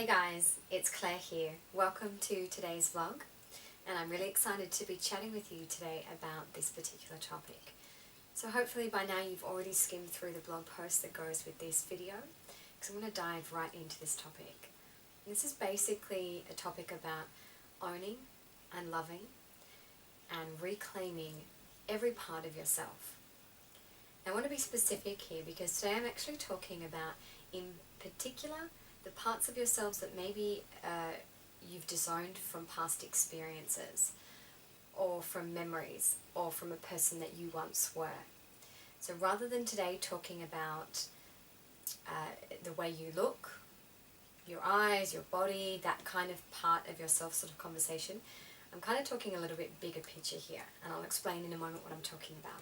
guys, it's Claire here. Welcome to today's vlog, and I'm really excited to be chatting with you today about this particular topic. So hopefully by now you've already skimmed through the blog post that goes with this video, because I'm going to dive right into this topic. This is basically a topic about owning and loving and reclaiming every part of yourself. I want to be specific here because today I'm actually talking about, in particular, the parts of yourselves that maybe you've disowned from past experiences or from memories or from a person that you once were. So rather than today talking about the way you look, your eyes, your body, that kind of part of yourself sort of conversation, I'm kind of talking a little bit bigger picture here, and I'll explain in a moment what I'm talking about.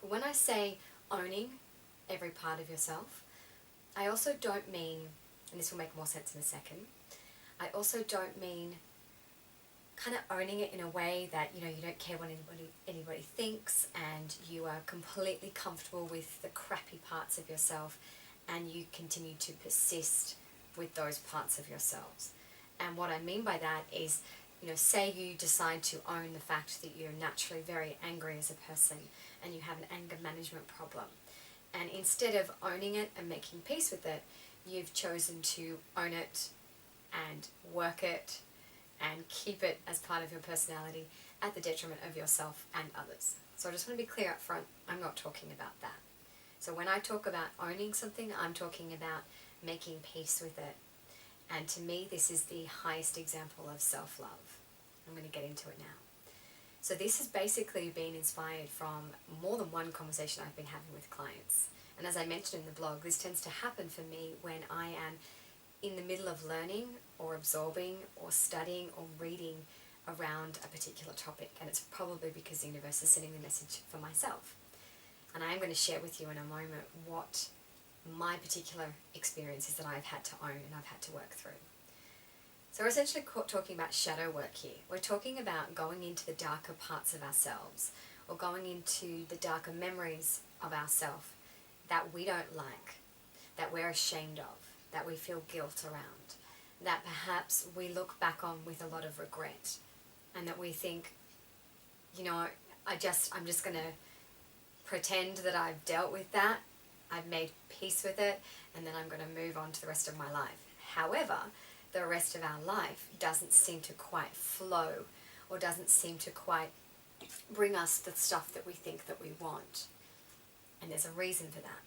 But when I say owning every part of yourself, I also don't mean, and this will make more sense in a second, I also don't mean kind of owning it in a way that, you don't care what anybody thinks, and you are completely comfortable with the crappy parts of yourself, and you continue to persist with those parts of yourselves. And what I mean by that is, say you decide to own the fact that you're naturally very angry as a person and you have an anger management problem. And instead of owning it and making peace with it, you've chosen to own it and work it and keep it as part of your personality at the detriment of yourself and others. So I just want to be clear up front, I'm not talking about that. So when I talk about owning something, I'm talking about making peace with it. And to me, this is the highest example of self-love. I'm going to get into it now. So this has basically been inspired from more than one conversation I've been having with clients. And as I mentioned in the blog, this tends to happen for me when I am in the middle of learning or absorbing or studying or reading around a particular topic. And it's probably because the universe is sending the message for myself. And I am going to share with you in a moment what my particular experiences that I've had to own and I've had to work through. So we're essentially talking about shadow work here. We're talking about going into the darker parts of ourselves, or going into the darker memories of ourselves that we don't like, that we're ashamed of, that we feel guilt around, that perhaps we look back on with a lot of regret, and that we think, I'm just going to pretend that I've dealt with that, I've made peace with it, and then I'm going to move on to the rest of my life. However, the rest of our life doesn't seem to quite flow, or doesn't seem to quite bring us the stuff that we think that we want. And there's a reason for that.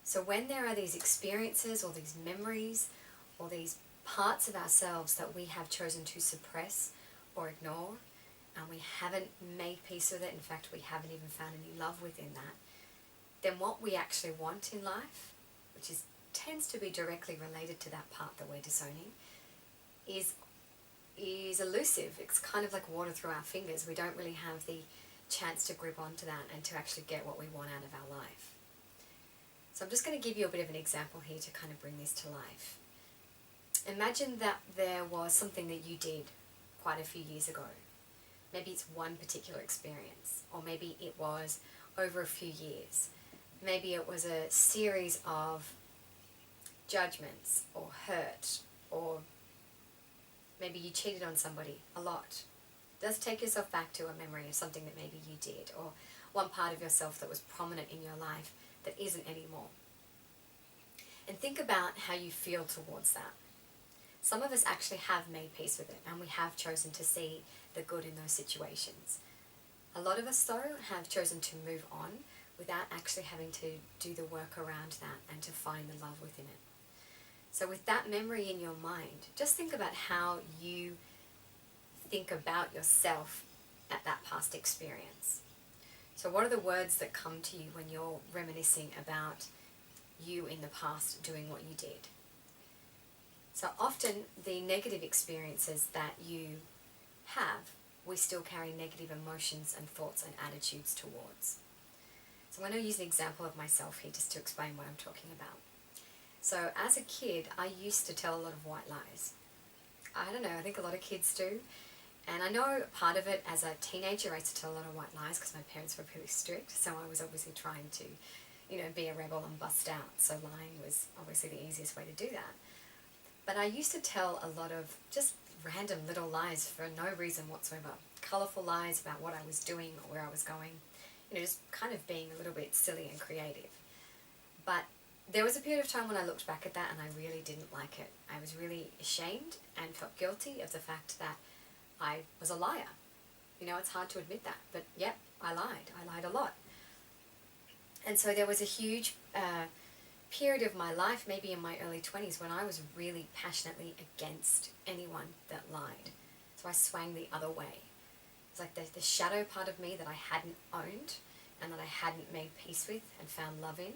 So when there are these experiences or these memories or these parts of ourselves that we have chosen to suppress or ignore, and we haven't made peace with it, in fact we haven't even found any love within that, then what we actually want in life, which tends to be directly related to that part that we're disowning, is elusive. It's kind of like water through our fingers. We don't really have the chance to grip onto that and to actually get what we want out of our life. So I'm just going to give you a bit of an example here to kind of bring this to life. Imagine that there was something that you did quite a few years ago. Maybe it's one particular experience, or maybe it was over a few years. Maybe it was a series of judgments or hurt, or maybe you cheated on somebody a lot. Just take yourself back to a memory of something that maybe you did, or one part of yourself that was prominent in your life that isn't anymore. And think about how you feel towards that. Some of us actually have made peace with it, and we have chosen to see the good in those situations. A lot of us, though, have chosen to move on without actually having to do the work around that and to find the love within it. So with that memory in your mind, just think about how you think about yourself at that past experience. So what are the words that come to you when you're reminiscing about you in the past doing what you did? So often the negative experiences that you have, we still carry negative emotions and thoughts and attitudes towards. So I'm going to use an example of myself here just to explain what I'm talking about. So as a kid, I used to tell a lot of white lies. I don't know, I think a lot of kids do. And I know part of it, as a teenager, I used to tell a lot of white lies because my parents were pretty strict. So I was obviously trying to, be a rebel and bust out. So lying was obviously the easiest way to do that. But I used to tell a lot of just random little lies for no reason whatsoever. Colourful lies about what I was doing or where I was going. Just kind of being a little bit silly and creative. But there was a period of time when I looked back at that and I really didn't like it. I was really ashamed and felt guilty of the fact that I was a liar. It's hard to admit that, but yep, I lied. I lied a lot. And so there was a huge period of my life, maybe in my early 20s, when I was really passionately against anyone that lied. So I swang the other way. It's like the shadow part of me that I hadn't owned and that I hadn't made peace with and found love in.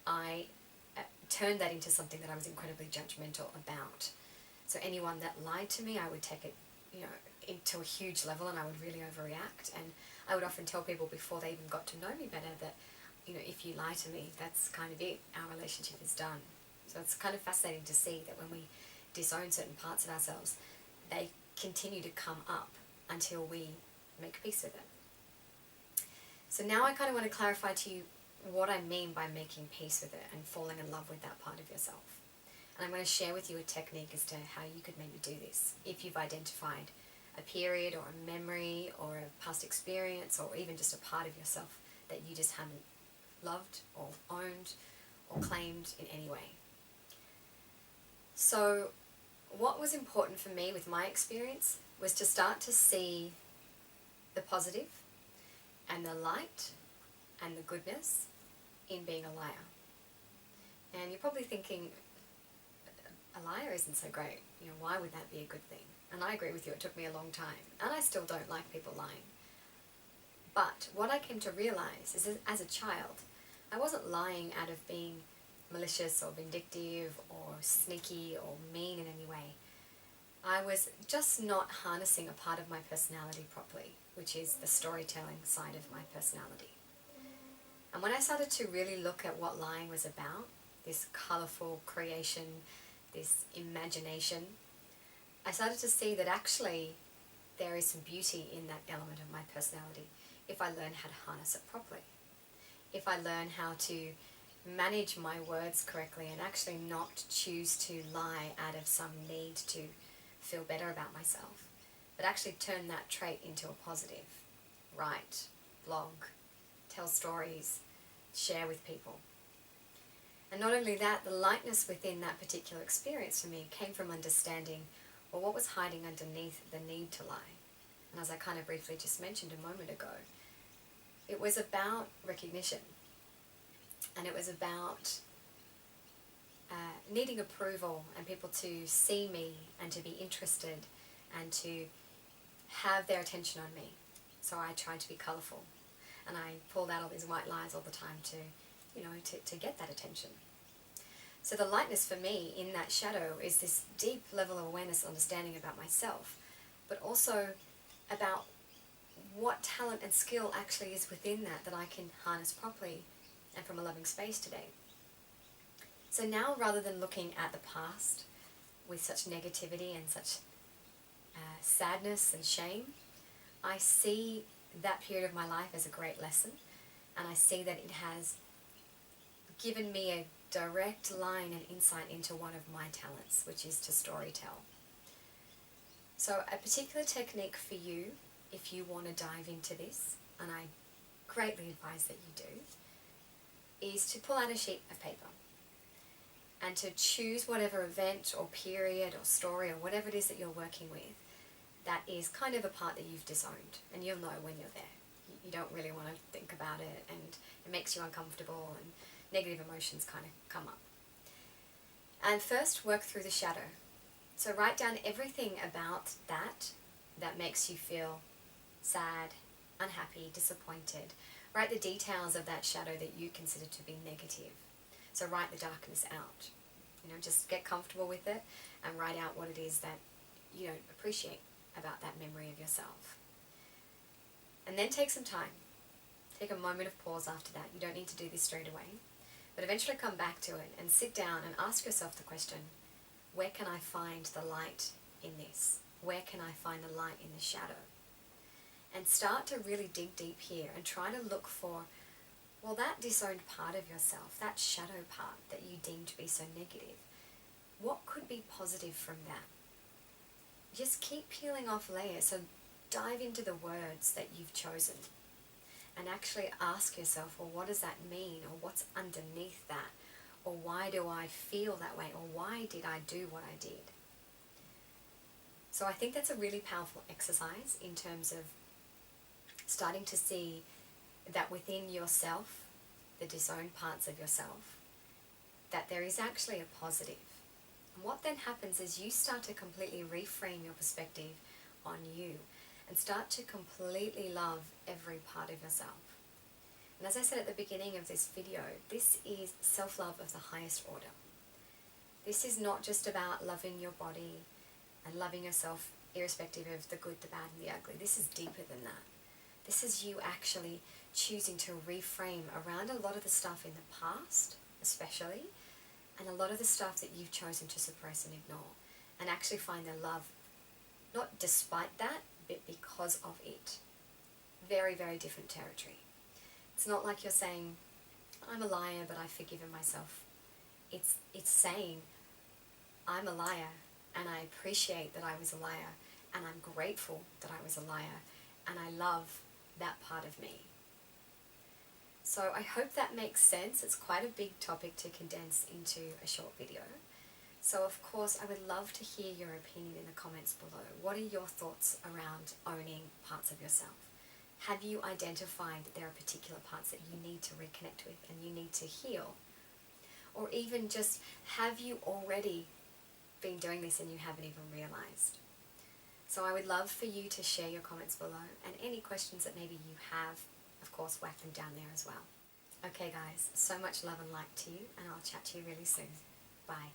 I turned that into something that I was incredibly judgmental about. So anyone that lied to me, I would take it, into a huge level, and I would really overreact. And I would often tell people before they even got to know me better that, if you lie to me, that's kind of it. Our relationship is done. So it's kind of fascinating to see that when we disown certain parts of ourselves, they continue to come up until we make peace with it. So now I kind of want to clarify to you what I mean by making peace with it and falling in love with that part of yourself. And I'm going to share with you a technique as to how you could maybe do this if you've identified a period or a memory or a past experience or even just a part of yourself that you just haven't loved or owned or claimed in any way. So what was important for me with my experience was to start to see the positive and the light and the goodness in being a liar. And you're probably thinking, a liar isn't so great. Why would that be a good thing? And I agree with you, it took me a long time. And I still don't like people lying. But what I came to realize is that as a child, I wasn't lying out of being malicious or vindictive or sneaky or mean in any way. I was just not harnessing a part of my personality properly, which is the storytelling side of my personality. And when I started to really look at what lying was about, this colourful creation, this imagination, I started to see that actually there is some beauty in that element of my personality if I learn how to harness it properly. If I learn how to manage my words correctly and actually not choose to lie out of some need to feel better about myself, but actually turn that trait into a positive. Write, blog, tell stories, share with people. And not only that, the lightness within that particular experience for me came from understanding, well, what was hiding underneath the need to lie. And as I kind of briefly just mentioned a moment ago, it was about recognition. And it was about needing approval and people to see me and to be interested and to have their attention on me. So I tried to be colourful. And I pulled out all these white lies all the time to get that attention. So the lightness for me in that shadow is this deep level of awareness, understanding about myself, but also about what talent and skill actually is within that I can harness properly and from a loving space today. So now, rather than looking at the past with such negativity and such sadness and shame, I see that period of my life as a great lesson, and I see that it has given me a direct line and insight into one of my talents, which is to storytell. So a particular technique for you, if you want to dive into this, and I greatly advise that you do, is to pull out a sheet of paper and to choose whatever event or period or story or whatever it is that you're working with that is kind of a part that you've disowned, and you'll know when you're there. You don't really want to think about it, and it makes you uncomfortable, and negative emotions kind of come up. And first, work through the shadow. So write down everything about that makes you feel sad, unhappy, disappointed. Write the details of that shadow that you consider to be negative. So write the darkness out. Just get comfortable with it and write out what it is that you don't appreciate about that memory of yourself. And then take some time. Take a moment of pause after that. You don't need to do this straight away. But eventually come back to it and sit down and ask yourself the question, where can I find the light in this? Where can I find the light in the shadow? And start to really dig deep here and try to look for, well, that disowned part of yourself, that shadow part that you deem to be so negative, what could be positive from that? Just keep peeling off layers. So dive into the words that you've chosen and actually ask yourself, well, what does that mean? Or what's underneath that? Or why do I feel that way? Or why did I do what I did? So I think that's a really powerful exercise in terms of starting to see that within yourself, the disowned parts of yourself, that there is actually a positive. And what then happens is you start to completely reframe your perspective on you and start to completely love every part of yourself. And as I said at the beginning of this video, this is self-love of the highest order. This is not just about loving your body and loving yourself irrespective of the good, the bad, and the ugly. This is deeper than that. This is you actually choosing to reframe around a lot of the stuff in the past, especially, and a lot of the stuff that you've chosen to suppress and ignore, and actually find the love, not despite that, but because of it. Very, very different territory. It's not like you're saying, I'm a liar, but I've forgiven myself. It's saying, I'm a liar, and I appreciate that I was a liar, and I'm grateful that I was a liar, and I love that part of me. So I hope that makes sense. It's quite a big topic to condense into a short video. So of course, I would love to hear your opinion in the comments below. What are your thoughts around owning parts of yourself? Have you identified that there are particular parts that you need to reconnect with and you need to heal? Or even just, have you already been doing this and you haven't even realized? So I would love for you to share your comments below, and any questions that maybe you have, of course, whack them down there as well. Okay guys, so much love and light to you, and I'll chat to you really soon. Bye.